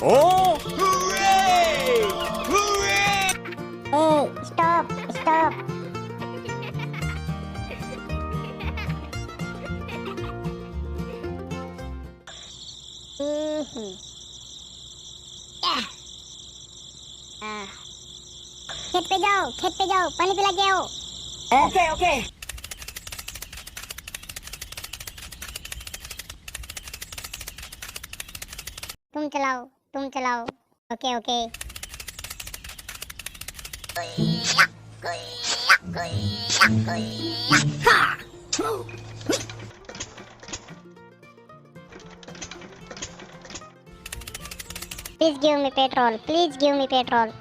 Oh! Hooray! Hooray! Hey, stop, stop. Mhm. Yeah. खेत पे जाओ, पानी पिला के आओ। Okay, okay. तुम चलाओ। Okay okay. Please give me petrol. Please give me petrol.